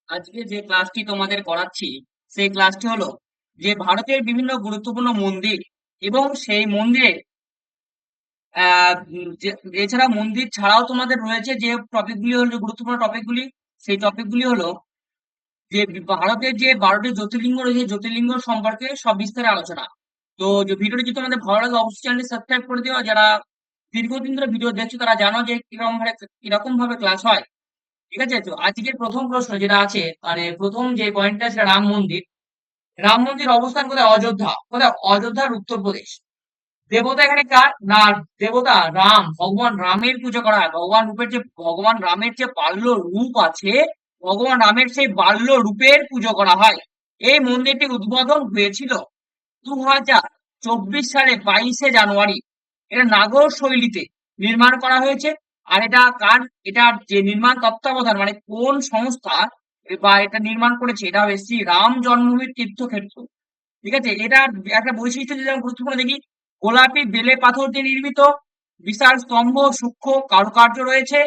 আজকে যে ক্লাসটি তোমাদের করাচ্ছি সেই ক্লাসটি হলো যে ভারতের বিভিন্ন গুরুত্বপূর্ণ মন্দির এবং সেই মন্দিরে এছাড়া মন্দির ছাড়াও তোমাদের রয়েছে যে টপিকগুলি হলো গুরুত্বপূর্ণ টপিকগুলি। সেই টপিকগুলি হলো যে ভারতের যে 12টি জ্যোতির্লিঙ্গ রয়েছে জ্যোতির্লিঙ্গ সম্পর্কে সব বিস্তারে আলোচনা। তো যে ভিডিওটি যদি তোমাদের ভালো লাগে অবশ্যই চ্যানেলটি সাবস্ক্রাইব করে দিও। যারা দীর্ঘদিন ধরে ভিডিও দেখছো তারা জানো যে কিরকম ভাবে ক্লাস হয়। ঠিক আছে, তো আজকের প্রথম প্রশ্ন যেটা আছে, মানে প্রথম যে পয়েন্টটা সেটা রাম মন্দির। রাম মন্দির অবস্থান কোথায়? অযোধ্যা। কোথায়? অযোধ্যার উত্তরপ্রদেশ। দেবতা এখানে কার না? দেবতা রাম, ভগবান রামের পুজো করা হয়। ভগবান রামের যে বাল্য রূপ আছে, ভগবান রামের সেই বাল্য রূপের পুজো করা হয়। এই মন্দিরটি উদ্বোধন হয়েছিল 2024 সালে 22শে জানুয়ারি। এটা নাগর শৈলীতে নির্মাণ করা হয়েছে। আর এটা কার? এটার যে নির্মাণ তত্ত্বাবধান মানে কোন সংস্থা বা এটা নির্মাণ করেছে, এটা হবে শ্রী রাম জন্মভূমি তীর্থক্ষেত্র। ঠিক আছে, এটার একটা বৈশিষ্ট্য যেমন গুরুত্বপূর্ণ দেখি, গোলাপি বেলে পাথর দিয়ে নির্মিত, বিশাল স্তম্ভ, সূক্ষ্ম কারুকার্য রয়েছে।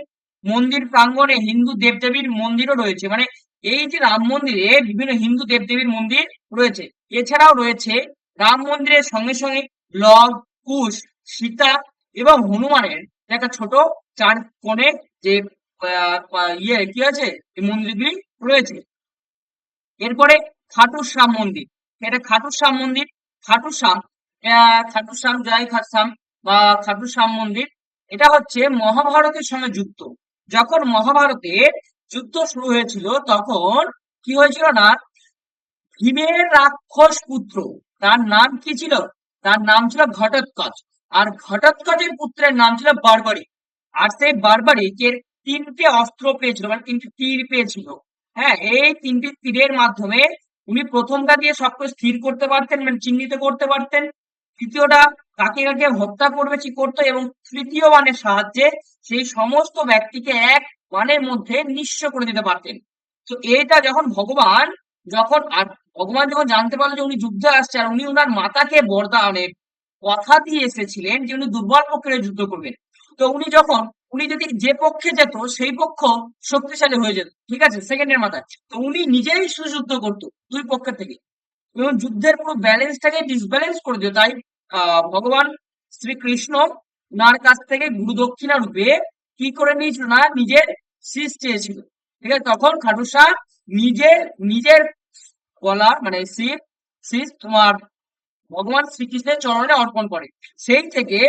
মন্দির প্রাঙ্গণে হিন্দু দেবদেবীর মন্দিরও রয়েছে। মানে এই যে রাম মন্দিরে বিভিন্ন হিন্দু দেবদেবীর মন্দির রয়েছে। এছাড়াও রয়েছে রাম মন্দিরের সঙ্গে সঙ্গে লব, কুশ, সীতা এবং হনুমানের একটা ছোট চার কোণে যে কি আছে, এই মন্দিরগুলি রয়েছে। এরপরে খাটু শ্যাম মন্দির। এটা খাটু শ্যাম মন্দির। খাটু শ্যাম, খাটু শ্যাম জয় খাটশ্যাম বা খাটু শ্যাম মন্দির, এটা হচ্ছে মহাভারতের সঙ্গে যুক্ত। যখন মহাভারতের যুদ্ধ শুরু হয়েছিল তখন কি হয়েছিল না, ভীমের রাক্ষস পুত্র, তার নাম কি ছিল? তার নাম ছিল ঘটোৎকচ। আর ঘটোৎকচের পুত্রের নাম ছিল বারবারিক। আর সেই বারবারিকের তিনটে অস্ত্র পেয়েছিল, মানে তিনটে তীর পেয়েছিল। হ্যাঁ, এই তিনটি তীরের মাধ্যমে উনি প্রথমটা দিয়ে সবকিছু স্থির করতে পারতেন, মানে চিহ্নিত করতে পারতেন। দ্বিতীয়টা কাকে কাকে হত্যা করবে কি করতো, এবং তৃতীয় বাণের সাহায্যে সেই সমস্ত ব্যক্তিকে এক বাণের মধ্যে নিঃস্ব করে দিতে পারতেন। তো এটা যখন ভগবান যখন জানতে পারলো যে উনি যুদ্ধে আসছে, আর উনি ওনার মাতাকে বরদানে কথা দিয়ে এসেছিলেন যে উনি দুর্বল পক্ষের যুদ্ধ করবেন। তো উনি যদি যে পক্ষে যেত সেই পক্ষ শক্তিশালী হয়ে যেত। ঠিক আছে, সেকেন্ডের মাথায় তো উনি নিজেই সুযুদ্ধ করতো দুই পক্ষের থেকে, এবং যুদ্ধের পুরো ব্যালেন্সটাকে ডিসব্যালেন্স করে দিত। তাই ভগবান শ্রীকৃষ্ণ ওনার কাছ থেকে গুরু দক্ষিণা রূপে কি করে নিয়েছিল না, নিজের শীষ চেয়েছিল। ঠিক আছে, তখন খাটুসা নিজের নিজের গলা মানে শীষ তোমার ভগবান শ্রীকৃষ্ণের চরণে অর্পণ করে। সেই থেকে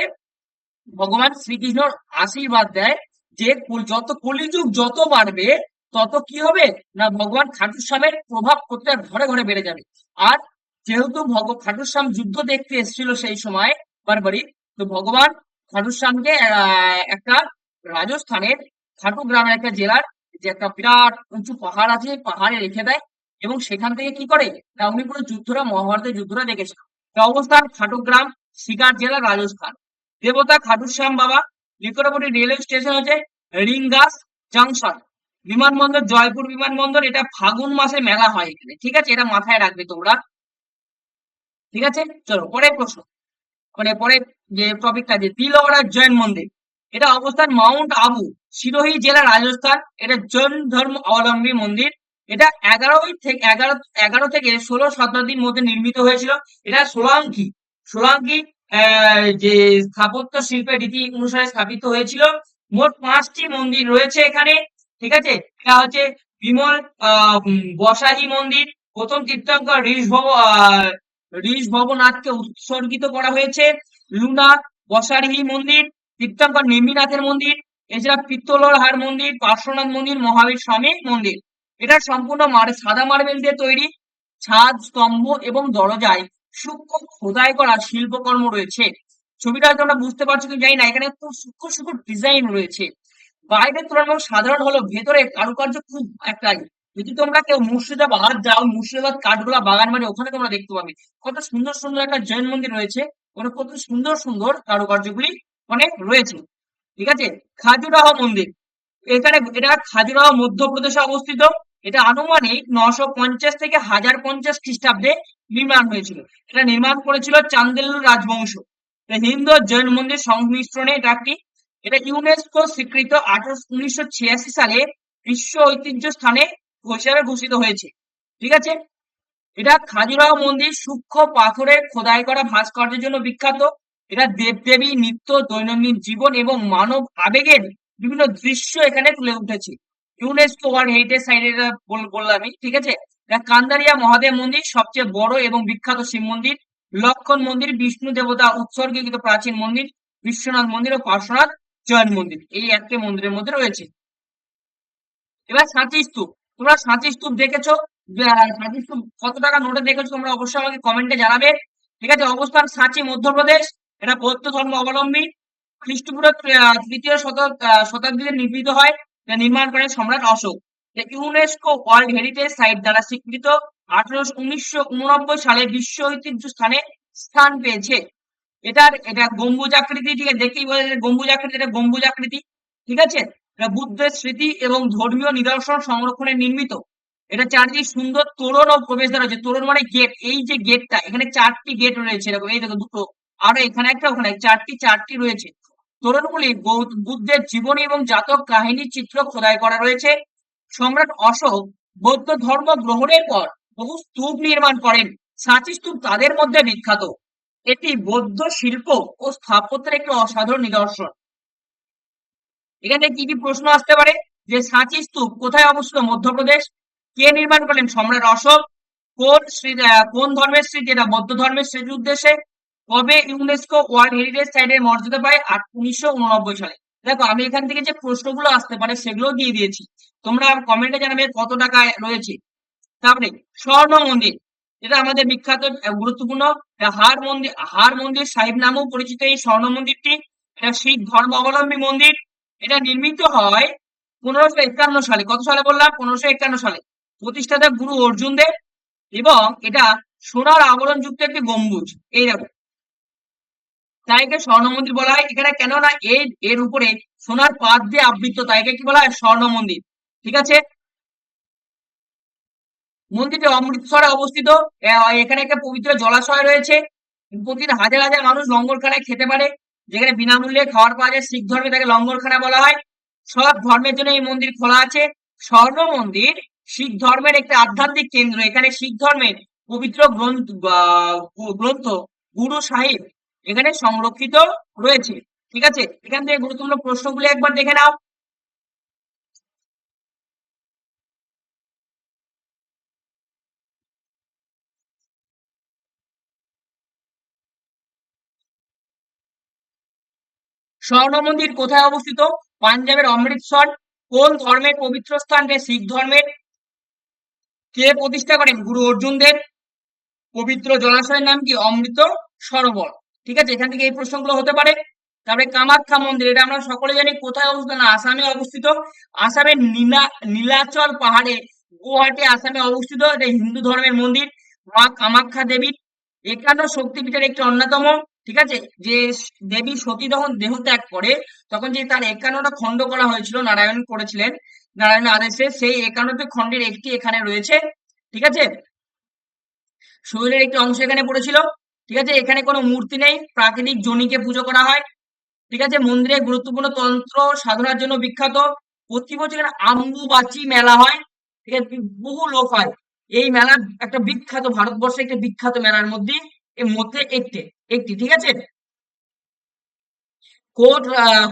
ভগবান শ্রীকৃষ্ণ আশীর্বাদ দেয় যে যত কলিযুগ যত বাড়বে তত কি হবে না, ভগবান খাটুশ্যামের প্রভাব প্রত্যেক ঘরে ঘরে বেড়ে যাবে। আর যেহেতু খাটুশ্যাম যুদ্ধ দেখতে এসেছিল সেই সময় বারবারই, তো ভগবান খাটুশ্যামকে একটা রাজস্থানের খাটু গ্রামের একটা জেলার যে একটা বিরাট উঁচু পাহাড় আছে, পাহাড়ে রেখে দেয়। এবং সেখান থেকে কি করে না, উনি পুরো মহাভারতের যুদ্ধটা দেখেছেন। অবস্থান খাটুগ্রাম, শিকার জেলা, রাজস্থান। দেবতা খাটুশ্যাম বাবা। নিকটবর্তী রেলওয়ে স্টেশন হচ্ছে রিঙ্গাস জাংশন। বিমানবন্দর জয়পুর বিমানবন্দর। এটা ফাগুন মাসে মেলা হয় এখানে। ঠিক আছে, এটা মাথায় রাখবে তোমরা। ঠিক আছে, চলো পরের প্রশ্ন, মানে পরের যে টপিকটা যে তিলওয়াড়া জৈন মন্দির। এটা অবস্থান মাউন্ট আবু, সিরোহি জেলা, রাজস্থান। এটা জৈন ধর্ম অবলম্বী মন্দির। এটা 11 থেকে 16 শতাব্দীর মধ্যে নির্মিত হয়েছিল। এটা সোলাঙ্কি যে স্থাপত্য শিল্পের রীতি অনুসারে স্থাপিত হয়েছিল। মোট 5টি মন্দির রয়েছে এখানে। ঠিক আছে, এটা হচ্ছে বিমল বসাহি মন্দির। প্রথম তীর্থঙ্কর ঋষভবনাথকে উৎসর্গিত করা হয়েছে। লুনা বসারিহি মন্দির, তীর্থঙ্কর নেমিনাথের মন্দির। এছাড়া পিত্তলর হার মন্দির, পার্শ্বনাথ মন্দির, মহাবীর স্বামী মন্দির। এটা সম্পূর্ণ সাদা মার্বেল দিয়ে তৈরি। ছাদ, স্তম্ভ এবং দরজায় সূক্ষ্ম খোদাই করা শিল্পকর্ম রয়েছে। ছবিটা হয়তো আমরা বুঝতে পারছি কি জানি না, এখানে খুব সূক্ষ্ম সূক্ষ্ম ডিজাইন রয়েছে। বাইরের তুলনামূলক সাধারণ হলো, ভেতরে কারুকার্য খুব একটাই। যদি তোমরা কেউ মুর্শিদাবাদ যাও, মুর্শিদাবাদ কাঠগোলা বাগান মানে ওখানে তোমরা দেখতে পাবে কত সুন্দর সুন্দর একটা জৈন মন্দির রয়েছে। ওখানে কত সুন্দর সুন্দর কারুকার্যগুলি অনেক রয়েছে। ঠিক আছে, খাজুরাহ মন্দির। এটা খাজুরাহ মধ্যপ্রদেশে অবস্থিত। এটা আনুমানিক 950 থেকে 1050 খ্রিস্টাব্দে নির্মাণ হয়েছিল। এটা নির্মাণ করেছিল চান্দেল রাজবংশ। হিন্দু ও জৈন মন্দির সংমিশ্রণে এটা একটি। এটা ইউনেস্কো স্বীকৃত 1986 সালে বিশ্ব ঐতিহ্য স্থানে হিসাবে ঘোষিত হয়েছে। ঠিক আছে, এটা খাজুরাহো মন্দির সূক্ষ্ম পাথরের খোদাই করা ভাস্কর্যের জন্য বিখ্যাত। এটা দেবদেবী নিত্য দৈনন্দিন জীবন এবং মানব আবেগের বিভিন্ন দৃশ্য এখানে তুলে উঠেছে। ইউনেস্কো ওয়ার্ল্ড হেরিটেজ সাইট এটা বললামই। ঠিক আছে, এটা কান্দারিয়া মহাদেব মন্দির সবচেয়ে বড় এবং বিখ্যাত শিব মন্দির। লক্ষণ মন্দির বিষ্ণু দেবতা উৎসর্গীকৃত প্রাচীন মন্দির। বিশ্বনাথ মন্দির ও পার্শ্বনাথ জৈন মন্দির এই একটি মন্দিরের মধ্যে রয়েছে। এবার সাঁচি স্তূপ, তোমরা সাঁচি স্তূপ দেখেছো? সাঁচি স্তূপ কত টাকা নোটে দেখেছো তোমরা অবশ্যই আমাকে কমেন্টে জানাবে। ঠিক আছে, অবস্থান সাঁচি মধ্যপ্রদেশ। এটা বৌদ্ধ ধর্ম অবলম্বী। খ্রিস্টপূর্ব তৃতীয় শতাব্দীতে নির্মিত হয়। এটা নির্মাণ করেন সম্রাট Ashoka. UNESCO world heritage site দ্বারা স্বীকৃত। 1989 সালে বিশ্ব ঐতিহ্য স্থানে স্থান পেয়েছে। এটা গম্বুজ আকৃতি। ঠিক আছে, দেখেই বোঝা যায় গম্বুজ আকৃতি, এটা গম্বুজ আকৃতি। ঠিক আছে, এটা বুদ্ধের স্মৃতি এবং ধর্মীয় নিদর্শন সংরক্ষণে নির্মিত। এটা চারদিক সুন্দর তোরণ ও প্রবেশদ্বার রয়েছে। তোরণ মানে গেট। এই যে গেটটা, এখানে 4টি গেট রয়েছে এরকম, এই দেখো দুটো, আর এখানে একটা, ওখানে চারটি রয়েছে। তোরণগুলি বুদ্ধের জীবনী এবং জাতক কাহিনী চিত্র খোদাই করা রয়েছে। সম্রাট অশোক বৌদ্ধ ধর্ম গ্রহণের পর বহু স্তূপ নির্মাণ করেন। সাঁচি স্তূপ তাদের মধ্যে বিখ্যাত। এটি বৌদ্ধ শিল্প ও স্থাপত্যের একটি অসাধারণ নিদর্শন। এখানে কি কি প্রশ্ন আসতে পারে? যে সাঁচি স্তূপ কোথায় অবস্থিত? মধ্যপ্রদেশ। কে নির্মাণ করেন? সম্রাট অশোক। কোন ধর্মের স্মৃতি? এটা বৌদ্ধ ধর্মের স্মৃতির উদ্দেশ্যে। কবে ইউনেস্কো ওয়ার্ল্ড হেরিটেজ সাইটের মর্যাদা পায়? 1989 সালে। দেখো আমি এখান থেকে যে প্রশ্নগুলো আসতে পারে সেগুলো দিয়ে দিয়েছি, তোমরা কমেন্টে জানাবে কত টাকা রয়েছে। তারপরে স্বর্ণ মন্দির, যেটা আমাদের বিখ্যাত গুরুত্বপূর্ণ। হার মন্দির সাহিব নামেও পরিচিত এই স্বর্ণ মন্দিরটি। এটা শিখ ধর্ম অবলম্বী মন্দির। এটা নির্মিত হয় 1551 সালে। কত সালে বললাম? 1551 সালে। প্রতিষ্ঠাতা গুরু অর্জুন দেব। এবং এটা সোনার আবরণ যুক্ত একটি গম্বুজ, এইরকম। তাই একে স্বর্ণ মন্দির বলা হয়। এখানে কেননা এর উপরে সোনার পাত দিয়ে আবৃত, তাই একে কি বলা হয়? স্বর্ণ মন্দির। ঠিক আছে, মন্দিরটি অমৃতসরে অবস্থিত। এখানে একটা পবিত্র জলাশয় রয়েছে। প্রতিদিন হাজার হাজার মানুষ লঙ্গরখানায় খেতে পারে, যেখানে বিনামূল্যে খাবার পাওয়া যায়। শিখ ধর্মে তাকে লঙ্গরখানা বলা হয়। সব ধর্মের জন্য এই মন্দির খোলা আছে। স্বর্ণ মন্দির শিখ ধর্মের একটি আধ্যাত্মিক কেন্দ্র। এখানে শিখ ধর্মের পবিত্র গ্রন্থ গুরু সাহিব এখানে সংরক্ষিত রয়েছে। ঠিক আছে, এখান থেকে গুরুত্বপূর্ণ প্রশ্নগুলি একবার দেখে নাও। স্বর্ণ মন্দির কোথায় অবস্থিত? পাঞ্জাবের অমৃতসর। কোন ধর্মের পবিত্র স্থান? শিখ ধর্মের। কে প্রতিষ্ঠা করেন? গুরু অর্জুন দেব। পবিত্র জলাশয়ের নাম কি? অমৃত সরোবর। ঠিক আছে, এখান থেকে এই প্রশ্নগুলো হতে পারে। তারপরে কামাখ্যা মন্দির, এটা আমরা সকলে জানি কোথায় অবস্থিত? না, আসামে অবস্থিত। আসামের নীলাচল পাহাড়ে, গুয়াহাটি আসামে অবস্থিত। এটা হিন্দু ধর্মের মন্দির। মা কামাখ্যা দেবীর 51 শক্তিপীঠের একটি অন্যতম। ঠিক আছে, যে দেবী সতী যখন দেহ ত্যাগ করে তখন যে তার 51টা খণ্ড করা হয়েছিল, নারায়ণ করেছিলেন নারায়ণের আদেশে, সেই 51টি খণ্ডের একটি এখানে রয়েছে। ঠিক আছে, শরীরের একটি অংশ এখানে পড়েছিল। ঠিক আছে, এখানে কোনো মূর্তি নেই, প্রাকৃতিক যোনিকে পুজো করা হয়। ঠিক আছে, মন্দিরে গুরুত্বপূর্ণ তন্ত্র সাধনার জন্য বিখ্যাত। প্রতি বছর এখানে আম্বুবাচি মেলা হয়। ঠিক আছে, বহু লোক হয়। এই মেলা একটা বিখ্যাত, ভারতবর্ষে একটা বিখ্যাত মেলার মধ্যে এর মধ্যে একটি। ঠিক আছে,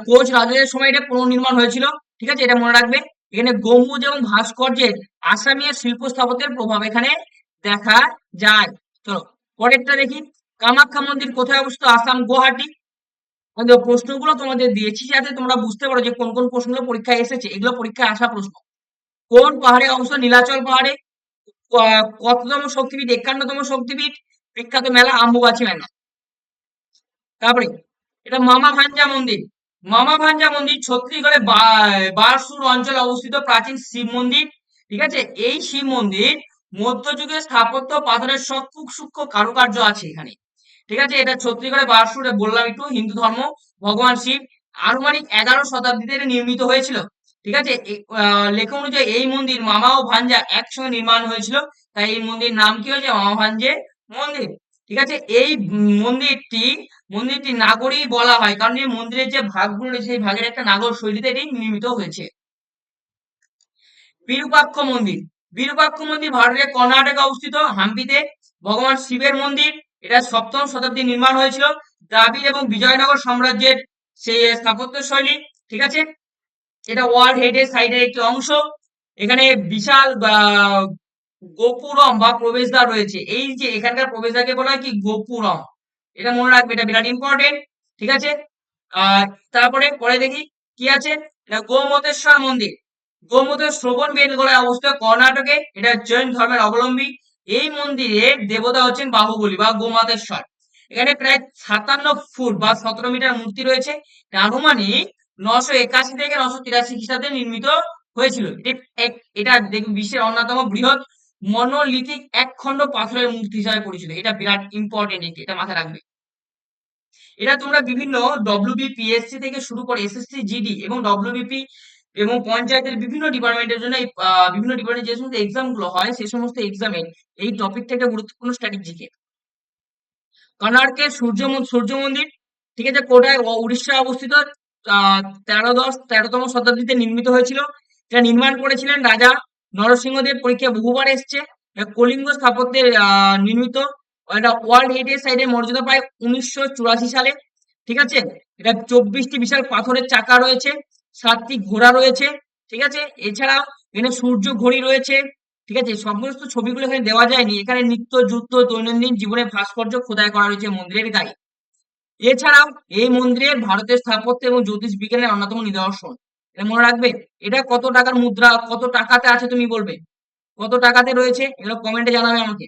কোচ রাজাদের সময় এটা পুনর্নির্মাণ হয়েছিল। ঠিক আছে, এটা মনে রাখবে। এখানে গম্বুজ এবং ভাস্কর্যের আসামিয়া শিল্প স্থাপত্যের প্রভাব এখানে দেখা যায়। চলো পরেরটা দেখি। কামাখ্যা মন্দির কোথায় অবস্থিত? আসাম, গুয়াহাটি। প্রশ্নগুলো তোমাদের দিয়েছি যাতে তোমরা বুঝতে পারো যে কোন কোন প্রশ্নগুলো পরীক্ষায় এসেছে। এগুলো পরীক্ষায় আসা প্রশ্ন। কোন পাহাড়ে অবস্থিত? নীলাচল পাহাড়ে। কততম শক্তিপীঠ? 51তম শক্তিপীঠ। বিখ্যাত মেলা আম্বুবাচি মেলা। তারপরে এটা মামা ভাঞ্জা মন্দির। মামা ভাঞ্জা মন্দির ছত্তিশগড়ের বারসুর অঞ্চলে অবস্থিত প্রাচীন শিব মন্দির। ঠিক আছে, এই শিব মন্দির মধ্যযুগের স্থাপত্য, পাথরের সব খুব সূক্ষ্ম কারুকার্য আছে এখানে। ঠিক আছে, এটা ছত্তিশগড়ের বারসুরে, বললাম একটু, হিন্দু ধর্ম, ভগবান শিব। আনুমানিক 11 শতাব্দীতে এটা নির্মিত হয়েছিল। ঠিক আছে, লেখা অনুযায়ী এই মন্দির মামা ও ভাঞ্জা একসঙ্গে নির্মাণ হয়েছিল, তাই এই মন্দির নাম কি হয়েছে? মামা ভাঞ্জে মন্দির। ঠিক আছে, এই মন্দিরটি নাগরী বলা হয় কারণ এই মন্দিরের যে ভাগগুলো রয়েছে সেই ভাগের একটা নাগর শৈলীতে এটি নির্মিত হয়েছে। বিরূপাক্ষ মন্দির, বিরূপাক্ষ মন্দির ভারতের কর্ণাটকে অবস্থিত হাম্পিতে। ভগবান শিবের মন্দির, এটা সপ্তম শতাব্দী নির্মাণ হয়েছিল। দ্রাবিড় এবং বিজয়নগর সাম্রাজ্যের সেই স্থাপত্য শৈলী। ঠিক আছে, এটা ওয়ার্ল্ড হেরিটেজ সাইটের একটি অংশ। এখানে বিশাল গোপুরম বা প্রবেশদ্বার রয়েছে। এই যে এখানকার প্রবেশদ্বারকে বলা হয় কি গোপুরম, এটা মনে রাখবে, এটা বিরাট ইম্পর্টেন্ট। ঠিক আছে, আর তারপরে পরে দেখি কি আছে। এটা গোমতেশ্বর মন্দির, গোমতের শ্রবণ বেলগোলায় অবস্থিত কর্ণাটকে। এটা জৈন ধর্মের অবলম্বী। এই মন্দিরের দেবতা হচ্ছেন বাহুবলী বা গোমাতেশ্বর। এখানে প্রায় 57 ফুট বা 17 মিটার মূর্তি রয়েছে। এটা আনুমানিক 981 থেকে 983 খ্রিস্টাব্দে নির্মিত হয়েছিল। এটা বিশ্বের অন্যতম বৃহৎ মনোলিথিক একখণ্ড পাথরের মূর্তি হিসাবে পরিচিত। এটা বিরাট ইম্পর্টেন্ট, এটা মাথায় রাখবে। এটা তোমরা বিভিন্ন ডব্লিউবিপিএসসি থেকে শুরু করে এসএসসি জিডি এবং ডব্লিউবিপি এবং পঞ্চায়েতের বিভিন্ন ডিপার্টমেন্টের জন্য বিভিন্ন ডিপার্টমেন্টের যে সমস্ত এক্সাম গুলো হয় সেই সমস্ত এক্সামে এই টপিকটা একটা গুরুত্বপূর্ণ স্ট্র্যাটেজিকে। কর্ণাটকের সূর্য মন্দির, ঠিক আছে, কোটায় উড়িষ্যায় অবস্থিত। 13তম শতাব্দীতে নির্মিত হয়েছিল। এটা নির্মাণ করেছিলেন রাজা নরসিংহদেব। পরীক্ষায় বহুবার এসছে। এটা কলিঙ্গ স্থাপত্যের নির্মিত। এটা ওয়ার্ল্ড হেরিটেজ সাইটের মর্যাদা পায় 1984 সালে। ঠিক আছে, এটা 24টি বিশাল পাথরের চাকা রয়েছে, 7টি ঘোড়া রয়েছে। ঠিক আছে, এছাড়াও এখানে সূর্য ঘড়ি রয়েছে। ঠিক আছে, সমস্ত ছবিগুলো এখানে দেওয়া যায়নি। এখানে নিত্য যুদ্ধ দৈনন্দিন জীবনের ভাস্কর্য খোদাই করা রয়েছে মন্দিরের গায়ে। এছাড়াও এই মন্দিরের ভারতের স্থাপত্য এবং জ্যোতিষ বিজ্ঞানের অন্যতম নিদর্শন। এটা মনে রাখবে। এটা কত টাকার মুদ্রা, কত টাকাতে আছে তুমি বলবে, কত টাকাতে রয়েছে, এগুলো কমেন্টে জানাবে আমাকে।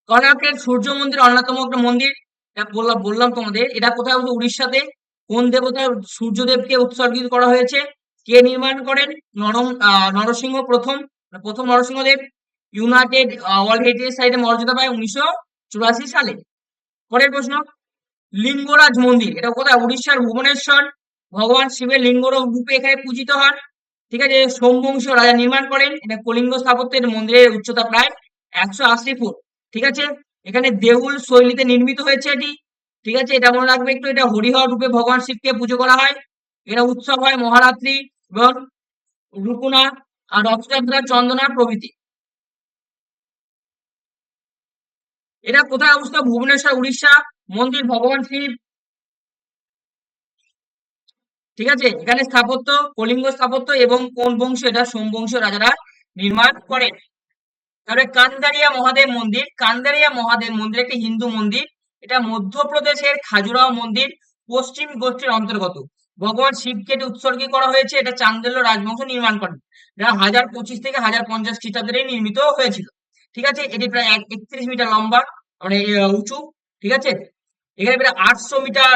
কর্ণাটকের সূর্য মন্দির অন্যতম একটা মন্দির। এটা বললাম তোমাদের, এটা কোথায় অবস্থিত? উড়িষ্যাতে। কোন দেবতার সূর্যদেবকে উৎসর্গিত করা হয়েছে? কে নির্মাণ করেন? নরসিংহ প্রথম, প্রথম নরসিংহদেব। ইউনাইটেড ওয়ার্ল্ড হেরিটেজ সাইটে মর্যাদা পায় 1984 সালে। পরের প্রশ্ন, লিঙ্গরাজ মন্দির, এটা কোথায়? উড়িষ্যার ভুবনেশ্বর। ভগবান শিবের লিঙ্গ রূপে এখানে পূজিত হন। ঠিক আছে, সোমবংশীয় রাজা নির্মাণ করেন। এটা কলিঙ্গ স্থাপত্যের মন্দিরের উচ্চতা প্রায় 180 ফুট। ঠিক আছে, এখানে দেউল শৈলীতে নির্মিত হয়েছে এটি। ঠিক আছে, এটা মনে রাখবে একটু। এটা হরিহর রূপে ভগবান শিবকে পুজো করা হয়। এখানে উৎসব হয় মহারাত্রি এবং রূপনা আর রথযাত্রা, চন্দনা প্রভৃতি। এটা কোথায় অবস্থিত? ভুবনেশ্বর, উড়িষ্যা। মন্দির ভগবান শিব। ঠিক আছে, এখানে স্থাপত্য কলিঙ্গ স্থাপত্য এবং কোন বংশ? এটা সোমবংশীয় রাজারা নির্মাণ করেন। তাহলে কান্দারিয়া মহাদেব মন্দির, কান্দারিয়া মহাদেব মন্দির একটি হিন্দু মন্দির। এটা মধ্যপ্রদেশের খাজুরাও মন্দির পশ্চিম গোষ্ঠীর অন্তর্গত। ভগবান শিবকে এটা উৎসর্গী করা হয়েছে। এটা চান্দেল্য রাজবংশ নির্মাণ করেন। এটা 1025 থেকে 1050 খ্রিস্টাব্দে নির্মিত হয়েছিল। ঠিক আছে, এটি প্রায় 31 মিটার লম্বা, মানে উঁচু। ঠিক আছে, এখানে প্রায় 800 মিটার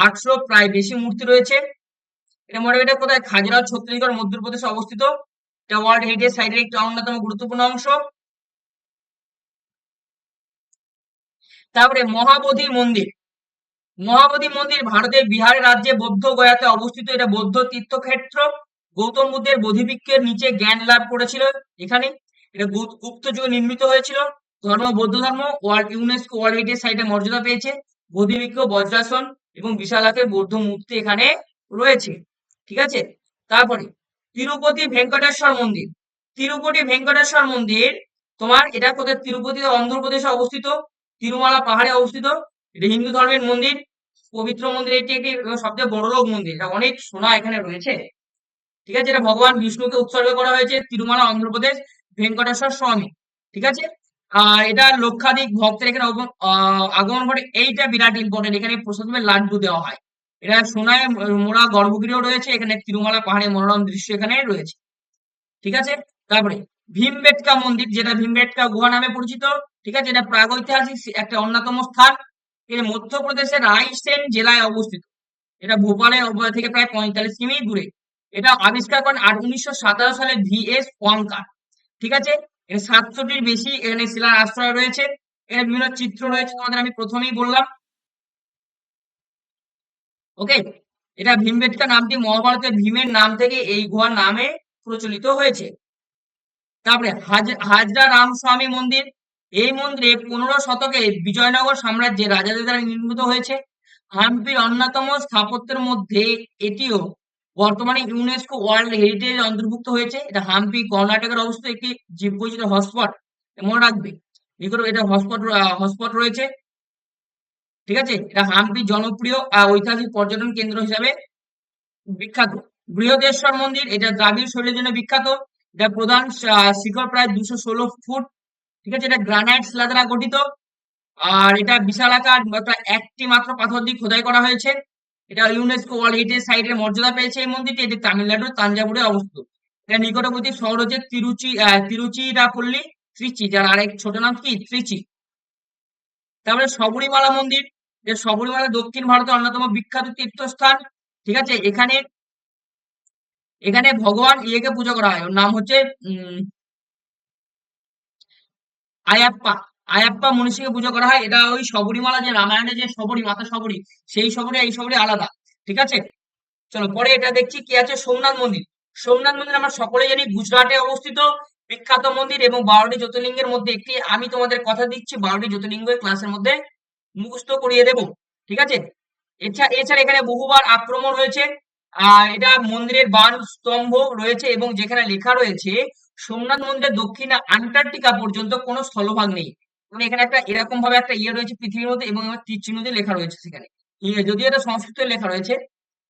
800 প্রায় বেশি মূর্তি রয়েছে। এটা মনে, এটা কোথায়? খাজুরাহো, ছত্তিশগড়, মধ্যপ্রদেশে অবস্থিত। এটা ওয়ার্ল্ড হেরিটেজ সাইটের একটি অন্যতম গুরুত্বপূর্ণ অংশ। তারপরে মহাবোধি মন্দির, মহাবোধি মন্দির ভারতের বিহার রাজ্যে বৌদ্ধ গয়াতে অবস্থিত। এটা বৌদ্ধ তীর্থক্ষেত্র। গৌতম বুদ্ধের বোধিবৃক্ষের নিচে জ্ঞান লাভ করেছিল এখানে। এটা গুপ্ত যুগে নির্মিত হয়েছিল। ধর্ম বৌদ্ধ ধর্ম। ইউনেস্কো ওয়ার্ল্ড হেরিটেজ সাইটে মর্যাদা পেয়েছে। বোধিবৃক্ষ, বজ্রাসন এবং বিশালাকের বৌদ্ধ মূর্তি এখানে রয়েছে। ঠিক আছে, তারপরে তিরুপতি ভেঙ্কটেশ্বর মন্দির, তিরুপতি ভেঙ্কটেশ্বর মন্দির তোমার এটা কোথায়? তিরুপতি অন্ধ্রপ্রদেশে অবস্থিত। তিরুমালা পাহাড়ে অবস্থিত। এটা হিন্দু ধর্মের মন্দির, পবিত্র মন্দির। এটি একটি সবচেয়ে বড় লোক মন্দির। এটা অনেক সোনা এখানে রয়েছে। ঠিক আছে, এটা ভগবান বিষ্ণুকে উৎসর্গ করা হয়েছে। তিরুমালা অন্ধ্রপ্রদেশ, ভেঙ্কটেশ্বর স্বামী। ঠিক আছে, আর এটা লক্ষাধিক ভক্তের এখানে আগমন ঘটে। এইটা বিরাট ইম্পর্টেন্ট, এখানে প্রসাদমে লাড্ডু দেওয়া হয়। এটা সোনায় মোড়া গর্ভগৃহ রয়েছে। এখানে তিরুমালা পাহাড়ে মনোরম দৃশ্য এখানে রয়েছে। ঠিক আছে, তারপরে ভীমবেটকা মন্দির, যেটা ভীমবেটকা গুহা নামে পরিচিত। ঠিক আছে, এটা প্রাগৈতিহাসিক একটা অন্যতম স্থান। এটা মধ্যপ্রদেশের রায়সেন জেলায় অবস্থিত। এটা ভোপালের থেকে প্রায় 45 কিমি দূরে। এটা আবিষ্কার করেন 1917 সালে VS ওয়াংকার। ঠিক আছে, এখানে 700টির বেশি এখানে শিলার আশ্রয় রয়েছে। এখানে বিভিন্ন চিত্র রয়েছে, তোমাদের আমি প্রথমেই বললাম। ওকে, এটা ভীমবেটকা নামটি মহাভারতের ভীমের নাম থেকে এই গুহার নামে প্রচলিত হয়েছে। তারপরে হাজরা রামস্বামী মন্দির, এই মন্দিরে 15 শতকে বিজয়নগর সাম্রাজ্যের রাজাদের দ্বারা নির্মিত হয়েছে। হাম্পির অন্যতম স্থাপত্যের মধ্যে এটিও বর্তমানে ইউনেস্কো ওয়ার্ল্ড হেরিটেজ অন্তর্ভুক্ত হয়েছে। এটা হাম্পি কর্ণাটকের অবস্থিত একটি জীববৈচিত্র্য হটস্পট, মনে রাখবে। নিকট এটা হটস্পট রয়েছে, ঠিক আছে। এটা হাম্পি জনপ্রিয় ঐতিহাসিক পর্যটন কেন্দ্র হিসাবে বিখ্যাত। বৃহদেশ্বর মন্দির, এটা দ্রাবিড় শৈলীর জন্য বিখ্যাত। এটা প্রধান শিখর প্রায় 216 ফুট, ঠিক আছে। এটা গ্রানাইট শিলা দ্বারা গঠিত, আর এটা বিশালাকার একটি মাত্র পাথর দিয়ে খোদাই করা হয়েছে। এটা ইউনেস্কো ওয়ার্ল্ড হেরিটেজ সাইটের মর্যাদা পেয়েছে এই মন্দিরটি। এটি তামিলনাড়ুর তাঞ্জাভুরে অবস্থিত। এটা নিকটবর্তী শহর হচ্ছে তিরুচিরাপল্লী, ত্রিচি, যার আরেক ছোট নাম কি ত্রিচি। তারপরে শবরীমালা মন্দির, যে শবরীমালা দক্ষিণ ভারতের অন্যতম বিখ্যাত তীর্থস্থান, ঠিক আছে। এখানে এখানে ভগবান ইয়েকে পুজো করা হয়, ওর নাম হচ্ছে আয়াপ্পা। আয়াপ্পা মনীষীকে পুজো করা হয়। এটা ওই শবরীমালা, যে রামায়ণে যে শবরী মাতা শবরী, সেই শবরী এই শবরী আলাদা, ঠিক আছে। চলো পরে এটা দেখছি কি আছে, সোমনাথ মন্দির। সোমনাথ মন্দির আমরা সকলে জানি গুজরাটে অবস্থিত বিখ্যাত মন্দির এবং 12টি জ্যোতির্লিঙ্গের মধ্যে একটি। আমি তোমাদের কথা দিচ্ছি 12টি জ্যোতির্লিঙ্গ ক্লাসের মধ্যে মুখস্থ করিয়ে দেব, ঠিক আছে। এছাড়া এখানে বহুবার আক্রমণ হয়েছে। এটা মন্দিরের বান স্তম্ভ রয়েছে এবং যেখানে লেখা রয়েছে সোমনাথ মন্দিরের দক্ষিণে আন্টার্কটিকা পর্যন্ত কোনো স্থলভাগ নেই। মানে এখানে একটা এরকম ভাবে একটা ইয়ে রয়েছে পৃথিবীর মধ্যে, এবং আমার তীর চিহ্ন দিয়ে লেখা রয়েছে সেখানে। যদিও এটা সংস্কৃতে লেখা রয়েছে,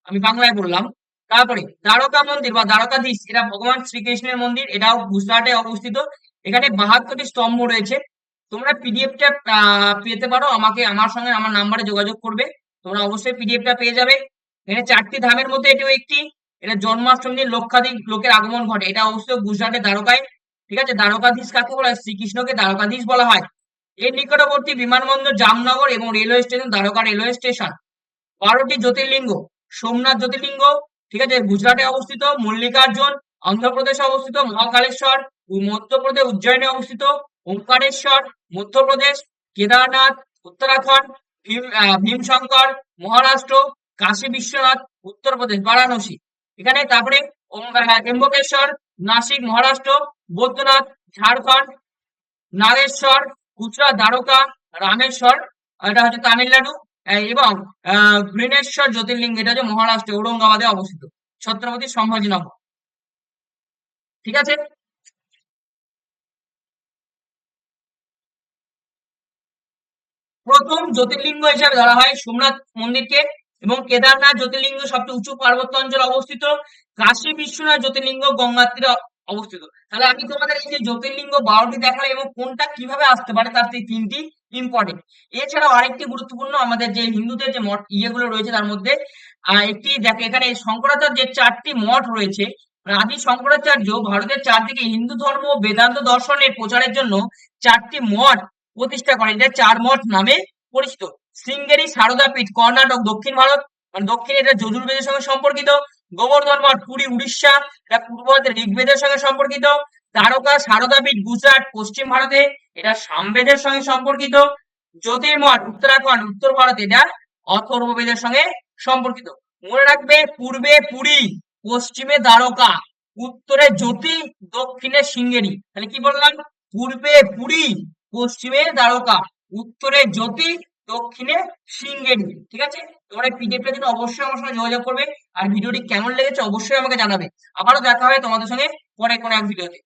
আমি বাংলায় বললাম। তারপরে দ্বারকা মন্দির বা দ্বারকাধীশ, এটা ভগবান শ্রীকৃষ্ণের মন্দির, এটাও গুজরাটে অবস্থিত। এখানে 72টি স্তম্ভ রয়েছে। তোমরা পিডিএফটা পেতে পারো, আমাকে আমার সঙ্গে আমার নাম্বারে যোগাযোগ করবে, তোমরা অবশ্যই পিডিএফটা পেয়ে যাবে। এখানে 4টি ধামের মধ্যে এটিও একটি। এটা জন্মাষ্টমী দিন লক্ষাধিক লোকের আগমন ঘটে। এটা অবস্থিত গুজরাটের দ্বারকায়, ঠিক আছে। দ্বারকাধীশ কাকে বলা হয়? শ্রীকৃষ্ণকে দ্বারকাধীশ বলা হয়। এর নিকটবর্তী বিমানবন্দর জামনগর এবং railway station Dwarka railway station. 12টি জ্যোতির্লিঙ্গ, সোমনাথ জ্যোতির্লিঙ্গ, ঠিক আছে, গুজরাটে অবস্থিত। মল্লিকার্জুন অন্ধ্রপ্রদেশে অবস্থিত। মহাকালেশ্বর মধ্যপ্রদেশ উজ্জয়িনে অবস্থিত। ওমকারেশ্বর মধ্যপ্রদেশ। কেদারনাথ উত্তরাখণ্ড। ভীমশঙ্কর মহারাষ্ট্র। কাশী বিশ্বনাথ উত্তরপ্রদেশ বারাণসী, এখানে। তারপরে ত্র্যম্বকেশ্বর নাসিক মহারাষ্ট্র। বৈদ্যনাথ ঝাড়খণ্ড। নাগেশ্বর গুজরাট। দ্বারকা রামেশ্বর, এটা হচ্ছে তামিলনাড়ু। এবং ঘৃণেশ্বর জ্যোতির্লিঙ্গ, এটা হচ্ছে মহারাষ্ট্রে ঔরঙ্গাবাদে অবস্থিত। ছত্রপতি সম্ভাজিনগর, ঠিক আছে। প্রথম জ্যোতির্লিঙ্গ হিসাবে ধরা হয় সোমনাথ মন্দিরকে, এবং কেদারনাথ জ্যোতির্লিঙ্গ সবচেয়ে উঁচু পার্বত্য অঞ্চলে অবস্থিত। কাশী বিশ্বনাথ জ্যোতির্লিঙ্গ গঙ্গার তীরে অবস্থিত। তাহলে আমি তোমাদের এই যে জ্যোতির্লিঙ্গ 12টি দেখালাম এবং কোনটা কিভাবে আসতে পারে তার এই 3টি ইম্পর্টেন্ট। এছাড়াও আরেকটি গুরুত্বপূর্ণ, আমাদের যে হিন্দুদের যে মঠ ইয়েগুলো রয়েছে তার মধ্যে একটি দেখো, এখানে শঙ্করাচার্যের যে 4টি মঠ রয়েছে। আদি শঙ্করাচার্য ভারতের চারদিকে হিন্দু ধর্ম ও বেদান্ত দর্শনের প্রচারের জন্য 4টি মঠ প্রতিষ্ঠা করেন, এটা 4 মঠ নামে পরিচিত। শৃঙ্গেরি সারদা পীঠ কর্ণাটক দক্ষিণ ভারত, মানে দক্ষিণে এটা যজুর্বেদের সঙ্গে সম্পর্কিত। গোবর্ধন মঠ পুরী উড়িষ্যা, এটা পূর্ব ভারতের ঋগ্বেদের সঙ্গে সম্পর্কিত। দ্বারকা সারদা পীঠ গুজরাট পশ্চিম ভারতে, এটা সামবেদের সঙ্গে সম্পর্কিত। জ্যোতির্মঠ উত্তরাখণ্ড উত্তর ভারতে, এটা অথর্ববেদের সঙ্গে সম্পর্কিত। মনে রাখবে, পূর্বে পুরী, পশ্চিমে দ্বারকা, উত্তরে জ্যোতি, দক্ষিণে শৃঙ্গেরি। তাহলে কি বললাম? পূর্বে পুরী, পশ্চিমে দ্বারকা, উত্তরে জ্যোতি, দক্ষিণে শৃঙ্গেরি, ঠিক আছে। তোমরা পিডিএফটার জন্য অবশ্যই আমার সঙ্গে যোগাযোগ করবে। আর ভিডিওটি কেমন লেগেছে অবশ্যই আমাকে জানাবে। আবারও দেখা হবে তোমাদের সঙ্গে পরে কোনো এক ভিডিওতে।